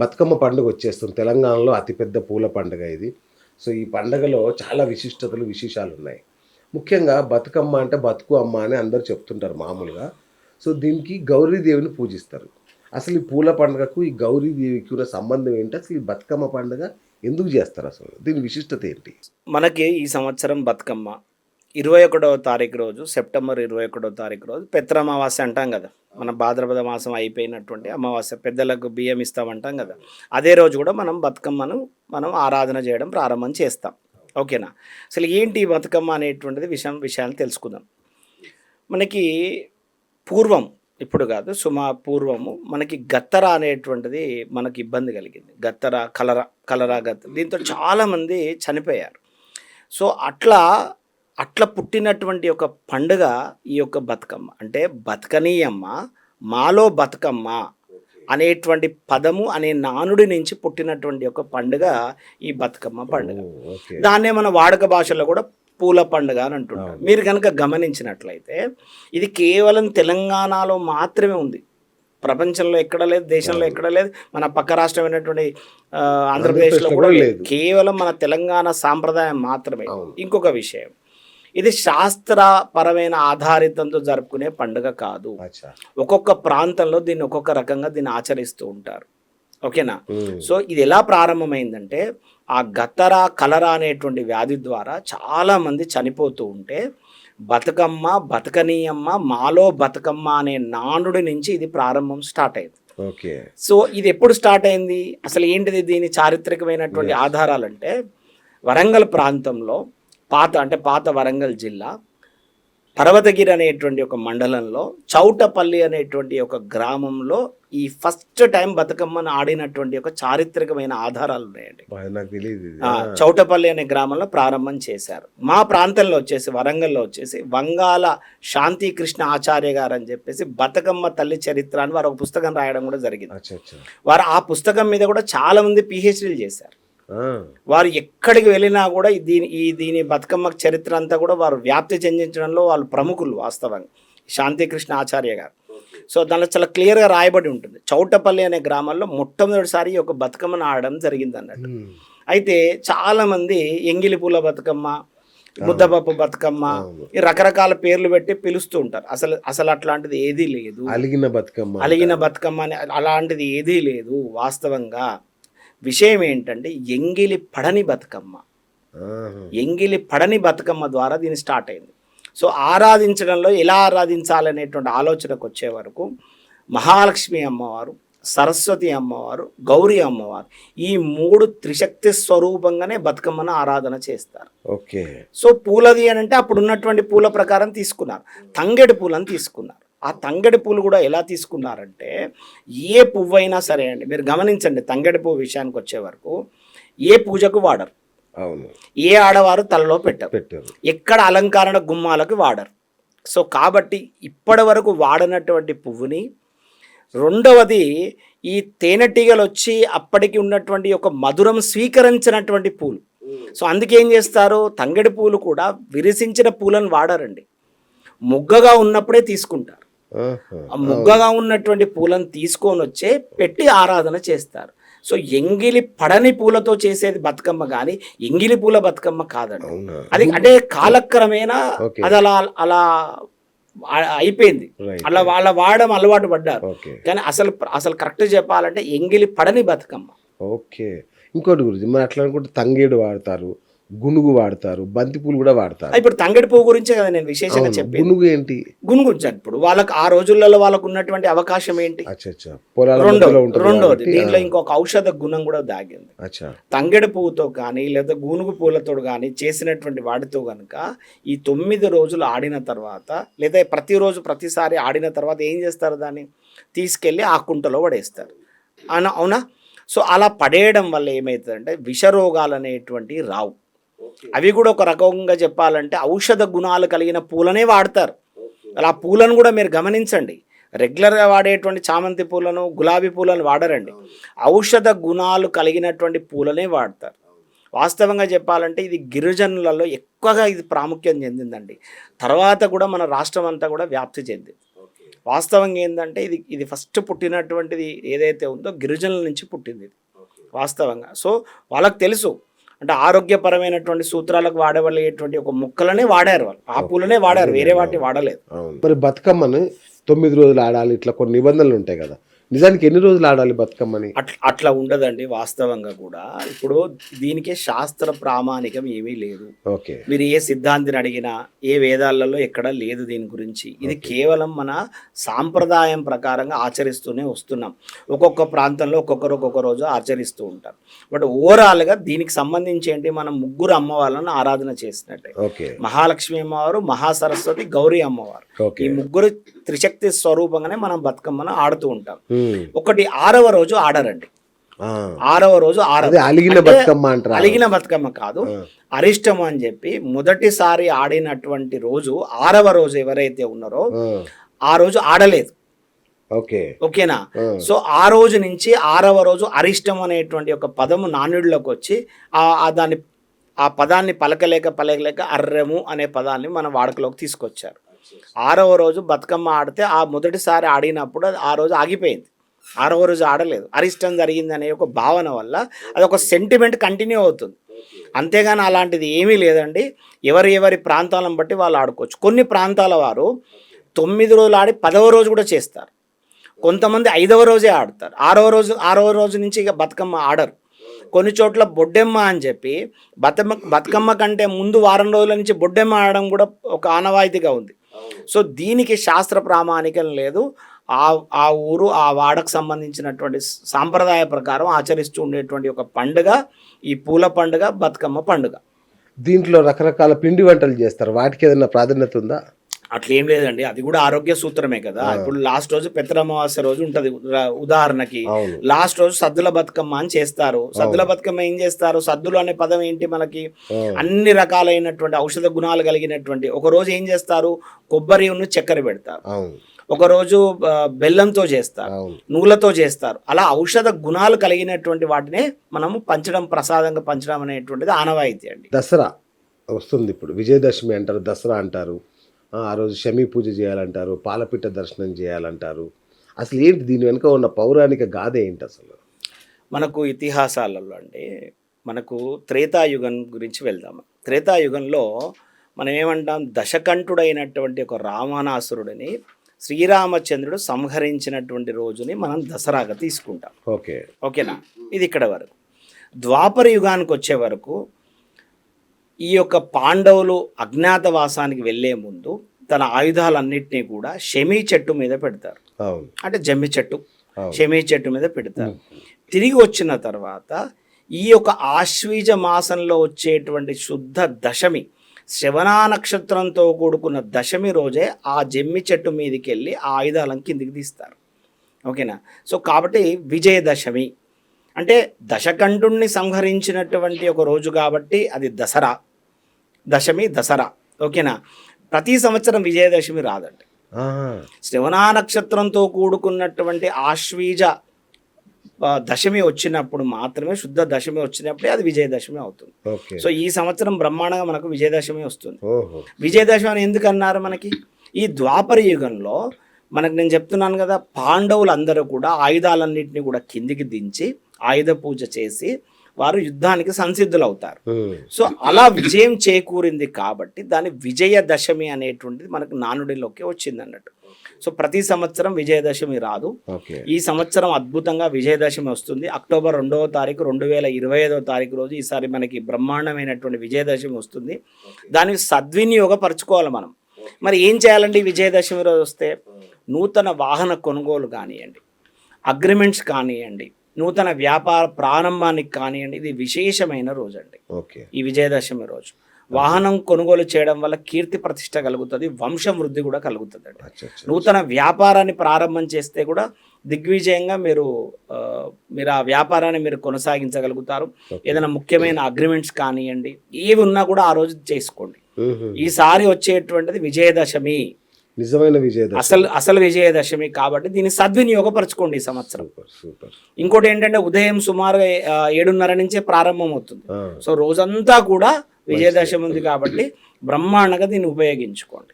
బతుకమ్మ పండుగ వచ్చేస్తుంది. తెలంగాణలో అతిపెద్ద పూల పండుగ ఇది. సో, ఈ పండగలో చాలా విశిష్టతలు, విశేషాలున్నాయి. ముఖ్యంగా బతుకమ్మ అంటే బతుకు అమ్మ అని అందరూ చెప్తుంటారు మామూలుగా. సో, దీనికి గౌరీదేవిని పూజిస్తారు. అసలు ఈ పూల పండుగకు, ఈ గౌరీదేవికి ఉన్న సంబంధం ఏంటి? అసలు ఈ బతుకమ్మ పండుగ ఎందుకు జేస్తారసలు? దీని విశిష్టత ఏంటి? మనకి ఈ సంవత్సరం బతుకమ్మ 21వ తారీఖు రోజు, సెప్టెంబర్ 21వ తారీఖు రోజు పెత్తరమావాస్య అంటాం కదా. మన భాద్రపద మాసం అయిపోయినటువంటి అమావాస్య, పెద్దలకు బియ్యం ఇస్తామంటాం కదా. అదే రోజు కూడా మనం బతుకమ్మను ఆరాధన చేయడం ప్రారంభం చేస్తాం. ఓకేనా? అసలు ఏంటి ఈ బతుకమ్మ అనేటువంటిది విషయాలు తెలుసుకుందాం. మనకి పూర్వం, ఇప్పుడు కాదు, పూర్వము మనకి గత్తర అనేటువంటిది మనకి ఇబ్బంది కలిగింది. గత్తర, కలరా గత్తర, దీంతో చాలామంది చనిపోయారు. సో అట్లా పుట్టినటువంటి ఒక పండుగ ఈ యొక్క బతుకమ్మ. అంటే బతకనీయమ్మ మాలో బతుకమ్మ అనేటువంటి పదము అనే నానుడి నుంచి పుట్టినటువంటి ఒక పండుగ ఈ బతుకమ్మ పండుగ. దాన్నే మన వాడుక భాషలో కూడా పూల పండుగ అని అంటుంటారు. మీరు కనుక గమనించినట్లయితే ఇది కేవలం తెలంగాణలో మాత్రమే ఉంది. ప్రపంచంలో ఎక్కడ లేదు, దేశంలో ఎక్కడ లేదు, మన పక్క రాష్ట్రమైనటువంటి ఆంధ్రప్రదేశ్లో కూడా లేదు. కేవలం మన తెలంగాణ సాంప్రదాయం మాత్రమే. ఇంకొక విషయం, ఇది శాస్త్రపరమైన ఆధారితంతో జరుపుకునే పండుగ కాదు. ఒక్కొక్క ప్రాంతంలో దీన్ని ఒక్కొక్క రకంగా దీన్ని ఆచరిస్తూ ఉంటారు. ఓకేనా? సో ఇది ఎలా ప్రారంభమైందంటే, ఆ గత్తర, కలరా అనేటువంటి వ్యాధి ద్వారా చాలామంది చనిపోతూ ఉంటే బతుకమ్మ, బతకనీయమ్మ మాలో బతుకమ్మ అనే నానుడి నుంచి ఇది ప్రారంభం స్టార్ట్ అయింది. సో ఇది ఎప్పుడు స్టార్ట్ అయింది, అసలు ఏంటిది దీని చారిత్రకమైనటువంటి ఆధారాలంటే, వరంగల్ ప్రాంతంలో పాత వరంగల్ జిల్లా పర్వతగిరి అనేటువంటి ఒక మండలంలో చౌటపల్లి అనేటువంటి ఒక గ్రామంలో ఈ ఫస్ట్ టైం బతుకమ్మను ఆడినటువంటి ఒక చారిత్రకమైన ఆధారాలు ఉన్నాయండి. చౌటపల్లి అనే గ్రామంలో ప్రారంభం చేశారు. మా ప్రాంతంలో వచ్చేసి, వరంగల్లో వచ్చేసి వంగాల శాంతికృష్ణ ఆచార్య గారు అని చెప్పేసి బతుకమ్మ తల్లి చరిత్ర అని వారు ఒక పుస్తకం రాయడం కూడా జరిగింది. వారు ఆ పుస్తకం మీద కూడా చాలా మంది పిహెచ్డీలు చేశారు. వారు ఎక్కడికి వెళ్ళినా కూడా దీని బతుకమ్మ చరిత్ర అంతా కూడా వారు వ్యాప్తి చెందించడంలో వాళ్ళు ప్రముఖులు వాస్తవంగా, శాంతికృష్ణ ఆచార్య గారు. సో దానిలో చాలా క్లియర్గా రాయబడి ఉంటుంది. చౌటపల్లి అనే గ్రామంలో మొట్టమొదటిసారి ఒక బతుకమ్మను ఆడడం జరిగింది అన్నట్టు. అయితే చాలామంది ఎంగిలి పూల బతుకమ్మ, ముద్దపప్పు బతుకమ్మ, ఈ రకరకాల పేర్లు పెట్టి పిలుస్తూ ఉంటారు. అసలు అట్లాంటిది ఏదీ లేదు. అలిగిన బతుకమ్మ అని అలాంటిది ఏదీ లేదు. వాస్తవంగా విషయం ఏంటంటే, ఎంగిలి పడని బతుకమ్మ ద్వారా దీన్ని స్టార్ట్ అయింది. సో ఆరాధించడంలో ఎలా ఆరాధించాలనేటువంటి ఆలోచనకు వచ్చే వరకు మహాలక్ష్మి అమ్మవారు, సరస్వతి అమ్మవారు, గౌరీ అమ్మవారు, ఈ 3 త్రిశక్తి స్వరూపంగానే బతుకమ్మను ఆరాధన చేస్తారు. సో పూలది అని అంటే అప్పుడు ఉన్నటువంటి పూల ప్రకారం తీసుకున్నారు. తంగెడి పూలను తీసుకున్నారు. ఆ తంగెడి పూలు కూడా ఎలా తీసుకున్నారంటే, ఏ పువ్వు అయినా సరే అండి, మీరు గమనించండి, తంగెడి పువ్వు విషయానికి వచ్చే వరకు ఏ పూజకు వాడరు, ఏ ఆడవారు తలలో పెట్టరు, ఎక్కడ అలంకరణ గుమ్మాలకు వాడరు. సో కాబట్టి ఇప్పటి వరకు వాడనటువంటి పువ్వుని, రెండవది ఈ తేనెటీగలు వచ్చి అప్పటికి ఉన్నటువంటి ఒక మధురం స్వీకరించినటువంటి పూలు. సో అందుకే ఏం చేస్తారు, తంగెడి పూలు కూడా విరసించిన పూలను వాడరండి, మొగ్గగా ఉన్నప్పుడే తీసుకుంటారు. ఆ మొగ్గగా ఉన్నటువంటి పూలను తీసుకొని వచ్చే పెట్టి ఆరాధన చేస్తారు. సో ఎంగిలి పడని పూలతో చేసేది బతుకమ్మ కానీ ఎంగిలి పూల బతుకమ్మ కాదండి. అది అంటే కాలక్రమేణా అది అలా అయిపోయింది. అలా వాళ్ళ వాడడం అలవాటు పడ్డారు. కానీ అసలు కరెక్ట్ చెప్పాలంటే ఎంగిలి పడని బతుకమ్మ. ఓకే. ఇంకోటి గురించి మరి అట్లా అనుకుంటే తంగేడు వాడతారు, గునుగు వాడతారు, బంతి పూలు కూడా వాడతారు. ఇప్పుడు తంగెడి పువ్వు గురించే కదా నేను విశేషంగా చెప్పాను. గునుగు ఏంటి? గునుగు ఇప్పుడు వాళ్ళకి ఆ రోజులలో వాళ్ళకు ఉన్నటువంటి అవకాశం ఏంటి, రెండోది దీంట్లో ఇంకొక ఔషధ గుణం కూడా దాగింది. తంగెడి పువ్వుతో కానీ లేదా గునుగు పూలతో కానీ చేసినటువంటి వాటితో కనుక ఈ 9 రోజులు ఆడిన తర్వాత, లేదా ప్రతిసారి ఆడిన తర్వాత ఏం చేస్తారు, దాన్ని తీసుకెళ్ళి ఆ కుంటలో పడేస్తారు. అవునా? సో అలా పడేయడం వల్ల ఏమవుతుందంటే విషరోగాలు అనేటువంటి రావు. అవి కూడా ఒక రకంగా చెప్పాలంటే ఔషధ గుణాలు కలిగిన పూలనే వాడతారు. అలా పూలను కూడా మీరు గమనించండి, రెగ్యులర్గా వాడేటువంటి చామంతి పూలను, గులాబీ పూలను వాడరండి, ఔషధ గుణాలు కలిగినటువంటి పూలనే వాడతారు. వాస్తవంగా చెప్పాలంటే ఇది గిరిజనులలో ఎక్కువగా ఇది ప్రాముఖ్యం చెందిందండి. తర్వాత కూడా మన రాష్ట్రం అంతా కూడా వ్యాప్తి చెందింది. వాస్తవంగా ఏంటంటే ఇది ఫస్ట్ పుట్టినటువంటిది ఏదైతే ఉందో గిరిజనుల నుంచి పుట్టింది ఇది వాస్తవంగా. సో వాళ్ళకి తెలుసు అంటే ఆరోగ్యపరమైనటువంటి సూత్రాలకు వాడబడేటువంటి ఒక మొక్కలనే వాడారు వాళ్ళు, ఆ పూలనే వాడారు, వేరే వాటిని వాడలేదు. అవును. మరి బతుకమ్మను 9 రోజులు ఆడాలి, ఇట్లా కొన్ని నిబంధనలు ఉంటాయి కదా, నిజానికి ఎన్ని రోజులు ఆడాలి బతుకమ్మని? అట్లా ఉండదండి వాస్తవంగా కూడా. ఇప్పుడు దీనికి శాస్త్ర ప్రామాణికం ఏమీ లేదు. ఓకే. మీరు ఏ సిద్ధాంతిని అడిగినా ఏ వేదాలలో ఎక్కడ లేదు దీని గురించి. ఇది కేవలం మన సాంప్రదాయం ప్రకారంగా ఆచరిస్తూనే వస్తున్నాం. ఒక్కొక్క ప్రాంతంలో ఒక్కొక్క రోజు ఆచరిస్తూ ఉంటారు. బట్ ఓవరాల్గా దీనికి సంబంధించి ఏంటి, మనం ముగ్గురు అమ్మవాళ్ళను ఆరాధన చేసినట్టే. ఓకే. మహాలక్ష్మి అమ్మవారు, మహాసరస్వతి, గౌరీ అమ్మవారు, ఈ ముగ్గురు త్రిశక్తి స్వరూపంగానే మనం బతుకమ్మను ఆడుతూ ఉంటాం. ఒకటి 6వ రోజు ఆడరండి. 6వ రోజు అలిగిన బతుకమ్మ అంటారు. అలిగిన బతుకమ్మ కాదు, అరిష్టము అని చెప్పి మొదటిసారి ఆడినటువంటి రోజు 6వ రోజు ఎవరైతే ఉన్నారో ఆ రోజు ఆడలేదు. ఓకేనా? సో ఆ రోజు నుంచి 6వ రోజు అరిష్టం అనేటువంటి ఒక పదము నానుడిలోకి వచ్చి ఆ పదాన్ని పలకలేక అర్రము అనే పదాన్ని మన వాడుకలోకి తీసుకొచ్చారు. 6వ రోజు బతుకమ్మ ఆడితే ఆ మొదటిసారి ఆడినప్పుడు ఆ రోజు ఆగిపోయింది, 6వ రోజు ఆడలేదు. అరిష్టం జరిగింది అనే ఒక భావన వల్ల అది ఒక సెంటిమెంట్ కంటిన్యూ అవుతుంది. అంతేగాని అలాంటిది ఏమీ లేదండి. ఎవరి ప్రాంతాలను బట్టి వాళ్ళు ఆడుకోవచ్చు. కొన్ని ప్రాంతాల వారు 9 రోజులు ఆడి 10వ రోజు కూడా చేస్తారు. కొంతమంది 5వ రోజే ఆడతారు. 6వ రోజు నుంచి ఇక బతుకమ్మ ఆడరు. కొన్ని చోట్ల బొడ్డెమ్మ అని చెప్పి బతుకమ్మ కంటే ముందు వారం రోజుల నుంచి బొడ్డెమ్మ ఆడడం కూడా ఒక ఆనవాయితీగా ఉంది. సో దీనికి శాస్త్ర ప్రామాణికం లేదు. ఆ ఊరు ఆ వాడకు సంబంధించినటువంటి సాంప్రదాయ ప్రకారం ఆచరిస్తూ ఉండేటువంటి ఒక పండుగ ఈ పూల పండుగ, బతుకమ్మ పండుగ. దీంట్లో రకరకాల పిండి వంటలు చేస్తారు, వాటికి ఏదైనా ప్రాధాన్యత ఉందా? అట్లేం లేదండి, అది కూడా ఆరోగ్య సూత్రమే కదా. ఇప్పుడు లాస్ట్ రోజు పెత్తరమావాస్య రోజు ఉంటది. ఉదాహరణకి లాస్ట్ రోజు సద్దుల బతుకమ్మ అని చేస్తారు. సద్దుల బతుకమ్మ ఏం చేస్తారు, సద్దులు అనే పదం ఏంటి, మనకి అన్ని రకాలైనటువంటి ఔషధ గుణాలు కలిగినటువంటి ఒక రోజు ఏం చేస్తారు, కొబ్బరి చక్కెర పెడతారు. ఒకరోజు బెల్లంతో చేస్తారు, నువ్వులతో చేస్తారు. అలా ఔషధ గుణాలు కలిగినటువంటి వాటినే మనము పంచడం, ప్రసాదంగా పంచడం అనేటువంటిది ఆనవాయితీ అండి. దసరా వస్తుంది, ఇప్పుడు విజయదశమి అంటారు, దసరా అంటారు. ఆ రోజు శమీ పూజ చేయాలంటారు, పాలపిట్ట దర్శనం చేయాలంటారు. అసలు ఏంటి దీని వెనుక ఉన్న పౌరాణిక గాథ ఏంటి అసలు? మనకు ఇతిహాసాలలో అండి, మనకు త్రేతాయుగం గురించి వెళ్దాము. త్రేతాయుగంలో మనం ఏమంటాం, దశకంఠుడైనటువంటి ఒక రావణాసురుడిని శ్రీరామచంద్రుడు సంహరించినటువంటి రోజుని మనం దసరాగా తీసుకుంటాం. ఓకేనా? ఇది ఇక్కడ వరకు. ద్వాపర యుగానికి వచ్చే వరకు ఈ యొక్క పాండవులు అజ్ఞాతవాసానికి వెళ్లే ముందు తన ఆయుధాలన్నింటినీ కూడా శమీ చెట్టు మీద పెడతారు. అంటే జమ్మి చెట్టు, శమీ చెట్టు మీద పెడతారు. తిరిగి వచ్చిన తర్వాత ఈ యొక్క ఆశ్వీజ మాసంలో వచ్చేటువంటి శుద్ధ దశమి, శ్రవణా నక్షత్రంతో కూడుకున్న దశమి రోజే ఆ జమ్మి చెట్టు మీదకి వెళ్ళి ఆ ఆయుధాలను కిందికి తీస్తారు. ఓకేనా? సో కాబట్టి విజయదశమి అంటే దశకంఠుణ్ణి సంహరించినటువంటి ఒక రోజు కాబట్టి అది దసరా, దశమి దసరా. ఓకేనా? ప్రతి సంవత్సరం విజయదశమి రాదండి. శ్రవణా నక్షత్రంతో కూడుకున్నటువంటి ఆశ్వీజ దశమి వచ్చినప్పుడు మాత్రమే, శుద్ధ దశమి వచ్చినప్పుడే అది విజయదశమి అవుతుంది. సో ఈ సంవత్సరం బ్రహ్మాండంగా మనకు విజయదశమి వస్తుంది. విజయదశమి అని ఎందుకు అన్నారు, మనకి ఈ ద్వాపర యుగంలో మనకు నేను చెప్తున్నాను కదా, పాండవులందరూ కూడా ఆయుధాలన్నింటినీ కూడా కిందికి దించి ఆయుధ పూజ చేసి వారు యుద్ధానికి సంసిద్ధులు అవుతారు. సో అలా విజయం చేకూరింది కాబట్టి దాని విజయదశమి అనేటువంటిది మనకు నానుడిలోకి వచ్చింది అన్నట్టు. సో ప్రతి సంవత్సరం విజయదశమి రాదు. ఈ సంవత్సరం అద్భుతంగా విజయదశమి వస్తుంది. అక్టోబర్ 2వ తారీఖు 2025వ తారీఖు రోజు ఈసారి మనకి బ్రహ్మాండమైనటువంటి విజయదశమి వస్తుంది. దాన్ని సద్వినియోగపరచుకోవాలి మనం. మరి ఏం చేయాలండి విజయదశమి రోజు వస్తే? నూతన వాహన కొనుగోలు కానివ్వండి, అగ్రిమెంట్స్ కానివ్వండి, నూతన వ్యాపార ప్రారంభానికి కానివ్వండి, ఇది విశేషమైన రోజు అండి. ఈ విజయదశమి రోజు వాహనం కొనుగోలు చేయడం వల్ల కీర్తి ప్రతిష్ట కలుగుతుంది, వంశం వృద్ధి కూడా కలుగుతుంది అండి. నూతన వ్యాపారాన్ని ప్రారంభం చేస్తే కూడా దిగ్విజయంగా మీరు ఆ వ్యాపారాన్ని మీరు కొనసాగించగలుగుతారు. ఏదైనా ముఖ్యమైన అగ్రిమెంట్స్ కానివ్వండి, ఏవి ఉన్నా కూడా ఆ రోజు చేసుకోండి. ఈసారి వచ్చేటువంటిది విజయదశమి, నిజమైన విజయదశమి, అసలు విజయదశమి కాబట్టి దీన్ని సద్వినియోగపరచుకోండి ఈ సంవత్సరం. ఇంకోటి ఏంటంటే ఉదయం సుమారుగా 7:30 నుంచే ప్రారంభం అవుతుంది. సో రోజంతా కూడా విజయదశమి ఉంది కాబట్టి బ్రహ్మాండంగా దీన్ని ఉపయోగించుకోండి.